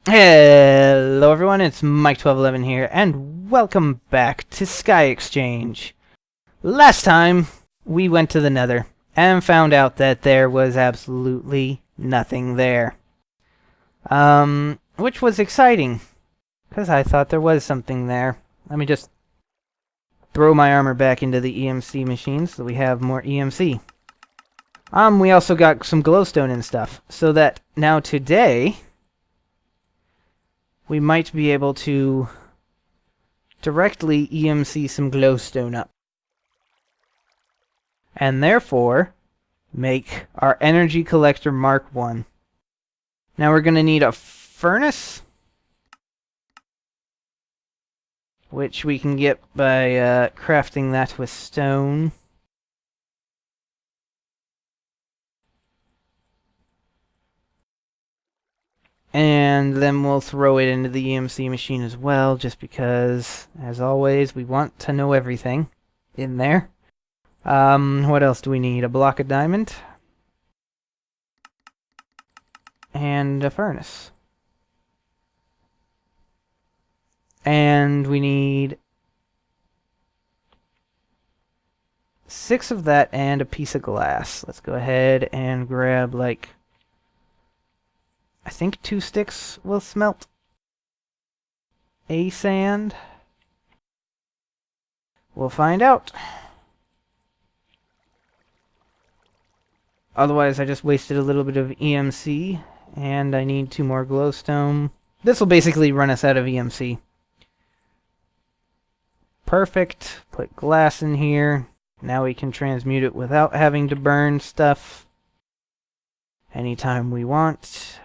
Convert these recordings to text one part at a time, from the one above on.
Hello everyone, it's Mike1211 here, and welcome back to Sky Exchange. Last time, we went to the Nether, and found out that there was absolutely nothing there. Which was exciting, because I thought there was something there. Let me just throw my armor back into the EMC machine so we have more EMC. We also got some glowstone and stuff, so that now today we might be able to directly EMC some glowstone up. And therefore, make our energy collector Mark 1. Now we're going to need a furnace, which we can get by crafting that with stone. And then we'll throw it into the EMC machine as well, just because, as always, we want to know everything in there. What else do we need? A block of diamond. And a furnace. And we need 6 of that and a piece of glass. Let's go ahead and grab, like, I think 2 sticks will smelt a sand. We'll find out. Otherwise, I just wasted a little bit of EMC, and I need 2 more glowstone. This will basically run us out of EMC. Perfect. Put glass in here. Now we can transmute it without having to burn stuff anytime we want.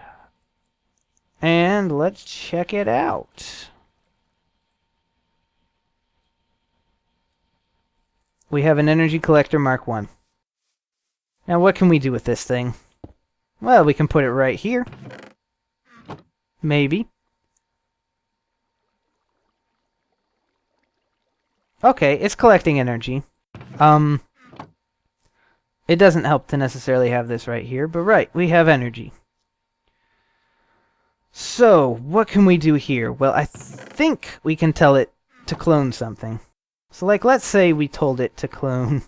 And let's check it out. We have an energy collector Mark 1. Now what can we do with this thing? Well, we can put it right here. Maybe. Okay, it's collecting energy. It doesn't help to necessarily have this right here, but right, we have energy. So, what can we do here? Well, I think we can tell it to clone something. So, like, let's say we told it to clone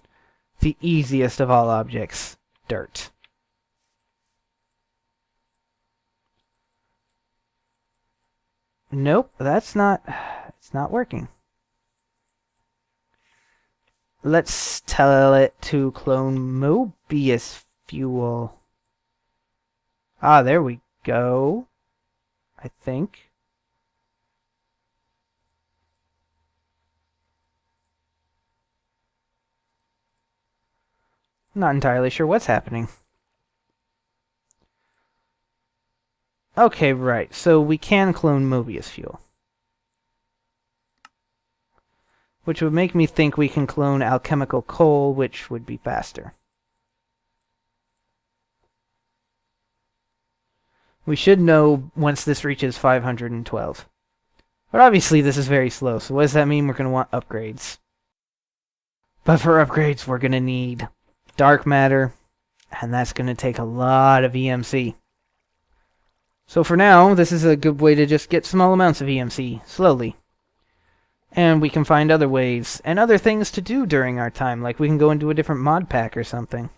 the easiest of all objects, dirt. Nope, it's not working. Let's tell it to clone Mobius fuel. Ah, there we go. I think. Not entirely sure what's happening. Okay, right. So we can clone Mobius fuel. Which would make me think we can clone alchemical coal, which would be faster. We should know once this reaches 512. But obviously this is very slow, so what does that mean? We're going to want upgrades. But for upgrades, we're going to need dark matter, and that's going to take a lot of EMC. So for now, this is a good way to just get small amounts of EMC, slowly. And we can find other ways, and other things to do during our time, like we can go into a different mod pack or something.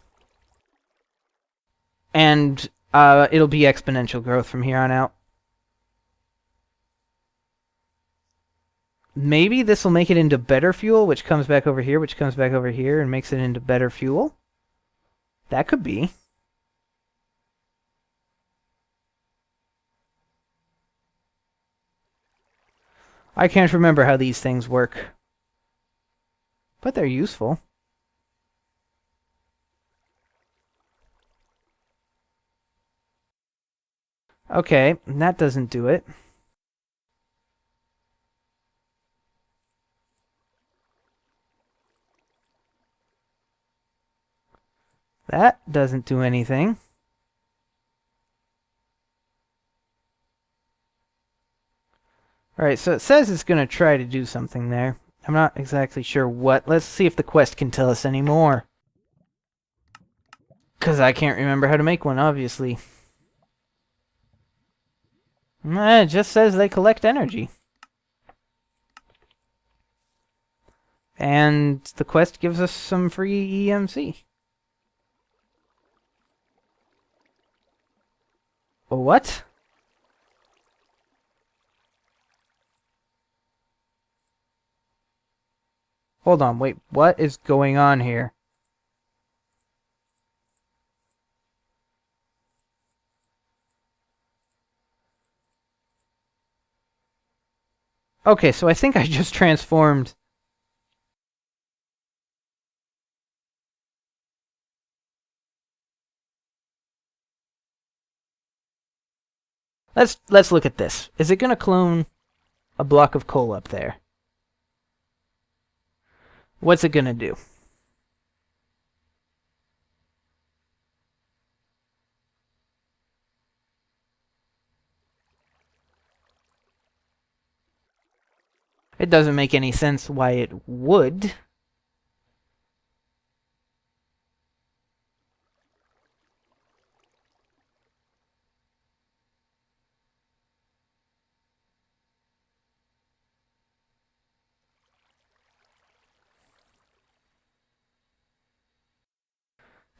And it'll be exponential growth from here on out. Maybe this will make it into better fuel, which comes back over here, which comes back over here, and makes it into better fuel. That could be. I can't remember how these things work. But they're useful. Okay, that doesn't do it. That doesn't do anything. Alright, so it says it's going to try to do something there. I'm not exactly sure what. Let's see if the quest can tell us any more. Because I can't remember how to make one, obviously. It just says they collect energy. And the quest gives us some free EMC. What? Hold on, wait, what is going on here? Okay, so I think I just transformed. Let's look at this. Is it gonna clone a block of coal up there? What's it gonna do? It doesn't make any sense why it would.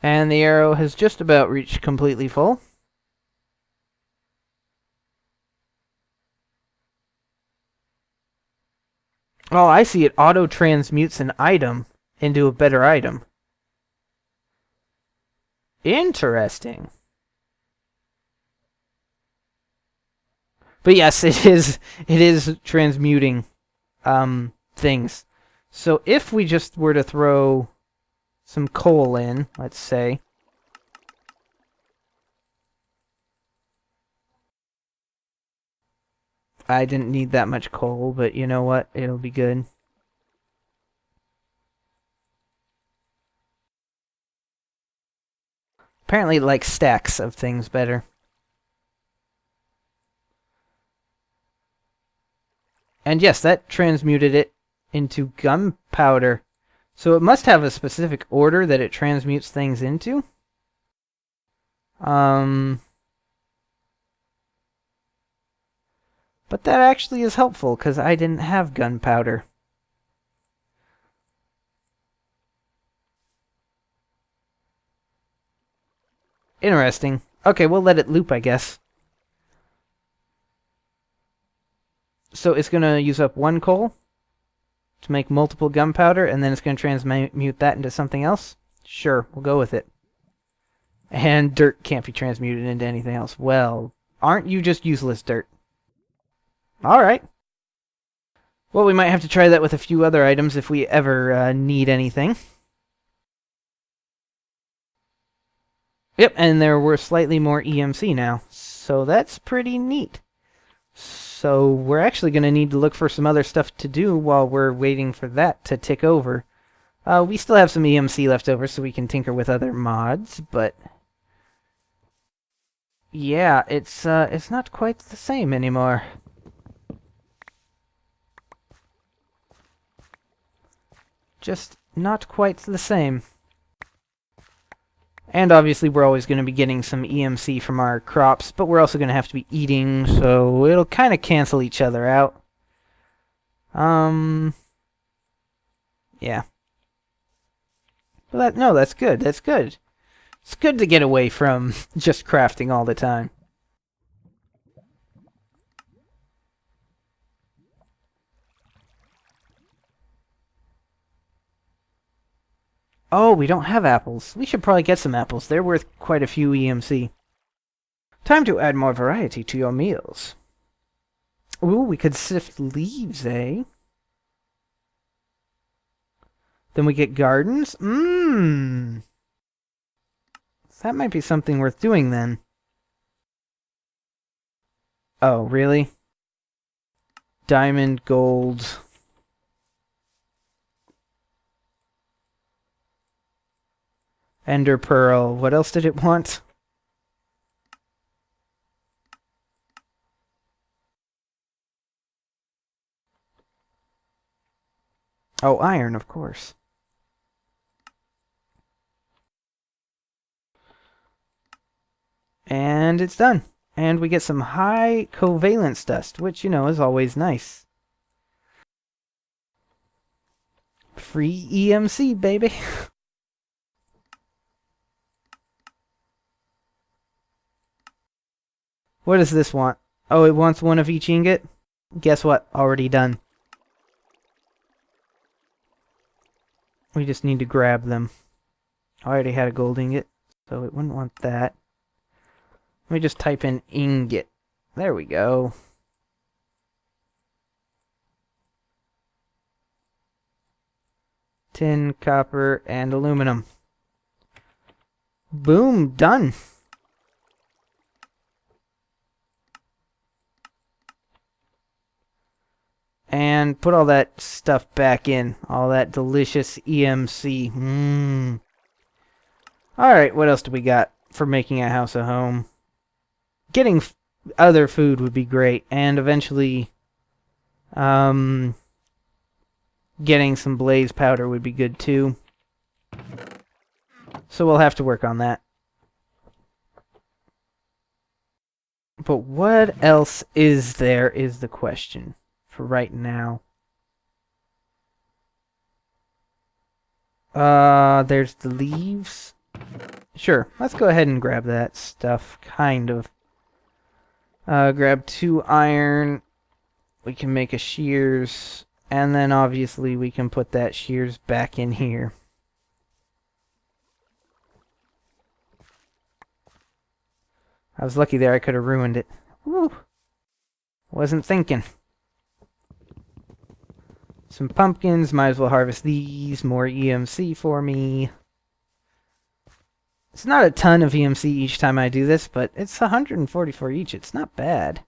And the arrow has just about reached completely full. Oh, I see. It auto-transmutes an item into a better item. Interesting. But yes, it is transmuting things. So if we just were to throw some coal in, let's say. I didn't need that much coal, but you know what? It'll be good. Apparently it likes stacks of things better. And yes, that transmuted it into gunpowder. So it must have a specific order that it transmutes things into. But that actually is helpful, because I didn't have gunpowder. Interesting. Okay, we'll let it loop, I guess. So it's going to use up one coal to make multiple gunpowder, and then it's going to transmute that into something else? Sure, we'll go with it. And dirt can't be transmuted into anything else. Well, aren't you just useless dirt? Alright. Well, we might have to try that with a few other items if we ever need anything. Yep, and there were slightly more EMC now. So that's pretty neat. So we're actually going to need to look for some other stuff to do while we're waiting for that to tick over. We still have some EMC left over so we can tinker with other mods, but yeah, it's not quite the same anymore. Just not quite the same. And obviously we're always going to be getting some EMC from our crops, but we're also going to have to be eating, so it'll kind of cancel each other out. Yeah. But no, that's good. That's good. It's good to get away from just crafting all the time. Oh, we don't have apples. We should probably get some apples. They're worth quite a few EMC. Time to add more variety to your meals. Ooh, we could sift leaves, eh? Then we get gardens? Mmm. That might be something worth doing then. Oh, really? Diamond, gold. Ender pearl. What else did it want? Oh, iron, of course. And it's done. And we get some high covalence dust, which, you know, is always nice. Free EMC, baby. What does this want? Oh, it wants one of each ingot? Guess what? Already done. We just need to grab them. I already had a gold ingot, so it wouldn't want that. Let me just type in ingot. There we go. Tin, copper, and aluminum. Boom, done. And put all that stuff back in. All that delicious EMC. Alright, what else do we got for making a house a home? Getting other food would be great. And eventually, getting some blaze powder would be good too. So we'll have to work on that. But what else is there is the question for right now. There's the leaves. Sure, let's go ahead and grab that stuff, kind of. Grab 2 iron. We can make a shears. And then obviously we can put that shears back in here. I was lucky there, I could have ruined it. Woo! Wasn't thinking. Some pumpkins, might as well harvest these. More EMC for me. It's not a ton of EMC each time I do this, but it's 144 each. It's not bad.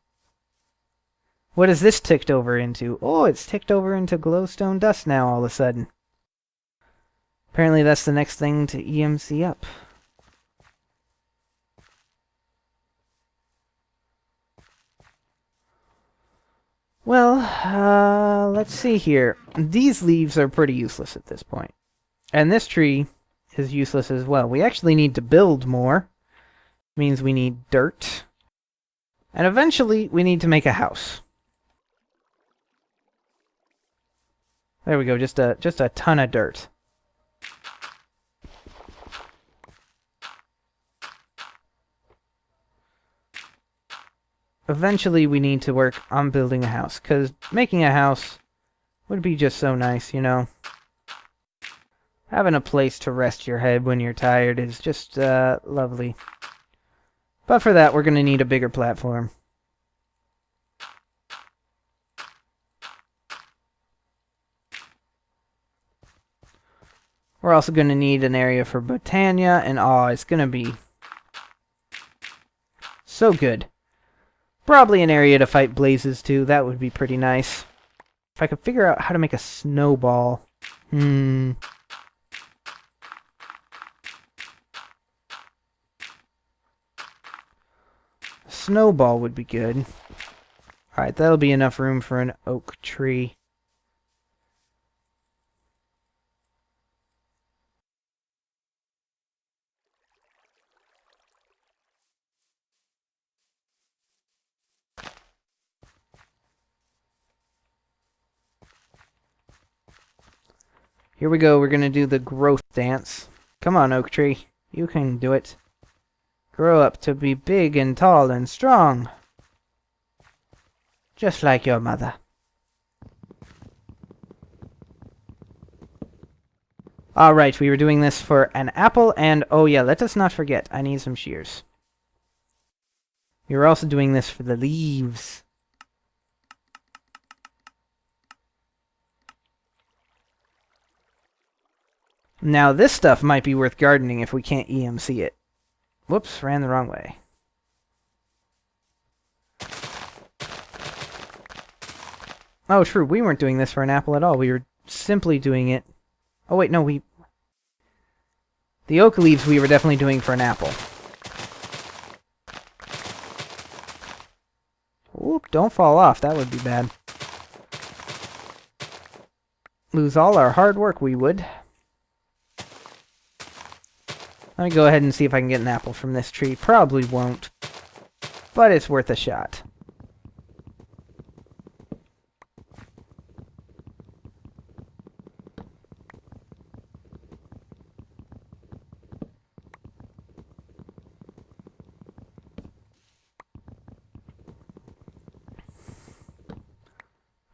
What is this ticked over into? Oh, it's ticked over into glowstone dust now all of a sudden. Apparently that's the next thing to EMC up. Well, let's see here. These leaves are pretty useless at this point. And this tree is useless as well. We actually need to build more. Means we need dirt. And eventually we need to make a house. There we go, just a ton of dirt. Eventually we need to work on building a house, because making a house would be just so nice, you know. Having a place to rest your head when you're tired is just lovely. But for that, we're going to need a bigger platform. We're also going to need an area for Botania, and oh, it's going to be so good. Probably an area to fight blazes too, that would be pretty nice. If I could figure out how to make a snowball. Snowball would be good. Alright, that'll be enough room for an oak tree. Here we go, we're gonna do the growth dance. Come on, oak tree. You can do it. Grow up to be big and tall and strong. Just like your mother. Alright, we were doing this for an apple, and oh yeah, let us not forget, I need some shears. We were also doing this for the leaves. Now this stuff might be worth gardening if we can't EMC it. Whoops, ran the wrong way. Oh, true, we weren't doing this for an apple at all. We were simply doing it... Oh wait, no, the oak leaves we were definitely doing for an apple. Oop, don't fall off, that would be bad. Lose all our hard work, we would. Let me go ahead and see if I can get an apple from this tree. Probably won't. but it's worth a shot.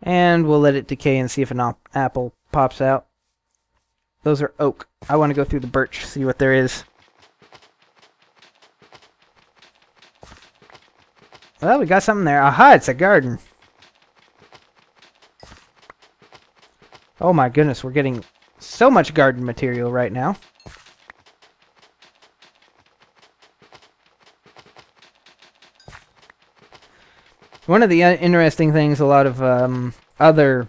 And we'll let it decay and see if an apple pops out. Those are oak. I want to go through the birch, see what there is. Well, we got something there. Aha, it's a garden. Oh my goodness, we're getting so much garden material right now. One of the interesting things a lot of other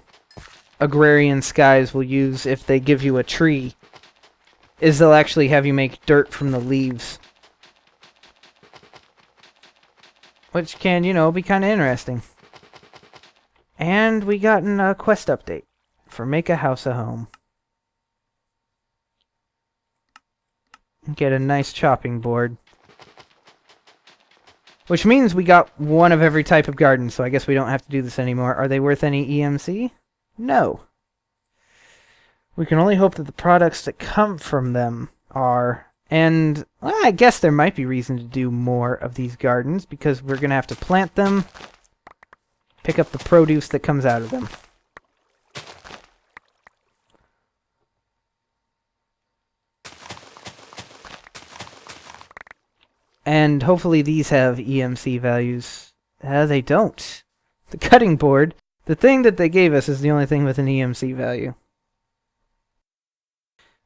agrarian skies will use if they give you a tree is they'll actually have you make dirt from the leaves. Which can, you know, be kind of interesting. And we got a quest update for Make a House a Home. Get a nice chopping board. Which means we got one of every type of garden, so I guess we don't have to do this anymore. Are they worth any EMC? No. We can only hope that the products that come from them are. And well, I guess there might be reason to do more of these gardens, because we're going to have to plant them, pick up the produce that comes out of them. And hopefully these have EMC values. They don't. The cutting board, the thing that they gave us, is the only thing with an EMC value.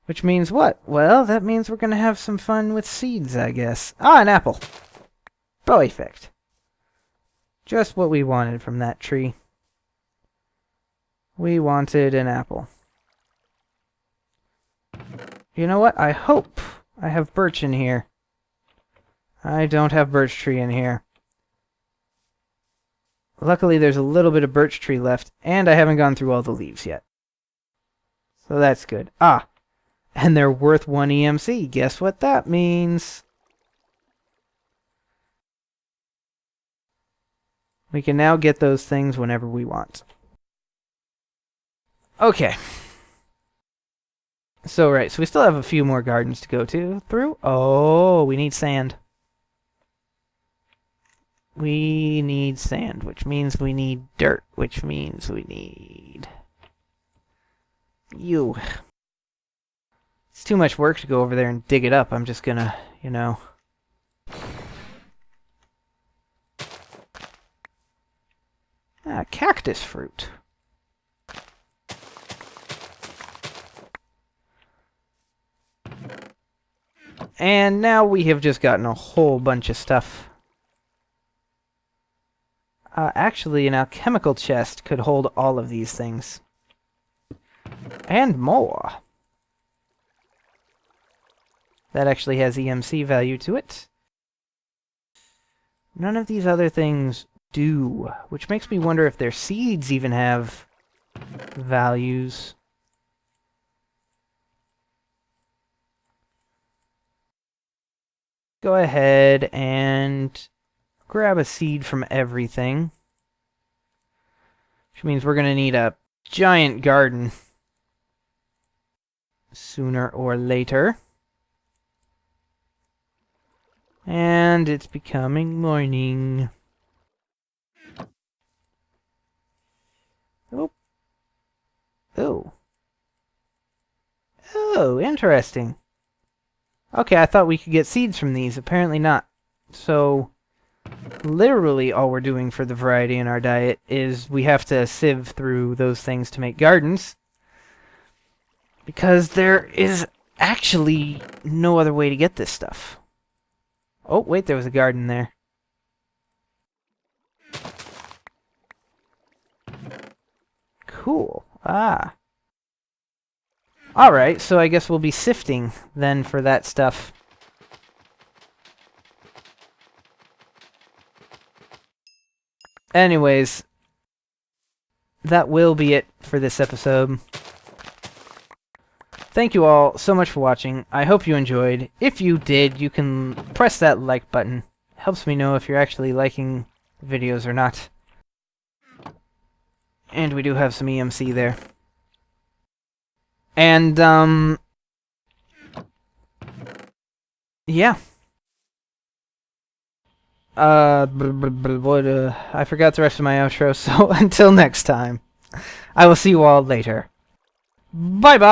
Which means what? Well, that means we're going to have some fun with seeds, I guess. Ah, an apple. Perfect. Just what we wanted from that tree. We wanted an apple. You know what? I hope I have birch in here. I don't have birch tree in here. Luckily, there's a little bit of birch tree left, and I haven't gone through all the leaves yet. So that's good. Ah, and they're worth 1 EMC. Guess what that means? We can now get those things whenever we want. Okay. So, right, so we still have a few more gardens to go through. Oh, we need sand. We need sand, which means we need dirt, which means we need you. It's too much work to go over there and dig it up. I'm just gonna, you know. Ah, cactus fruit. And now we have just gotten a whole bunch of stuff. Actually, an alchemical chest could hold all of these things. And more. That actually has EMC value to it. None of these other things do, which makes me wonder if their seeds even have values. Go ahead and grab a seed from everything. Which means we're going to need a giant garden sooner or later. And it's becoming morning. Oh. Oh. Oh, interesting. Okay, I thought we could get seeds from these. Apparently not. So, literally all we're doing for the variety in our diet is we have to sieve through those things to make gardens. Because there is actually no other way to get this stuff. Oh, wait, there was a garden there. Cool. Ah. Alright, so I guess we'll be sifting then for that stuff. Anyways, that will be it for this episode. Thank you all so much for watching. I hope you enjoyed. If you did, you can press that like button. helps me know if you're actually liking videos or not. And we do have some EMC there. And, yeah. I forgot the rest of my outro, so until next time, I will see you all later. Bye-bye!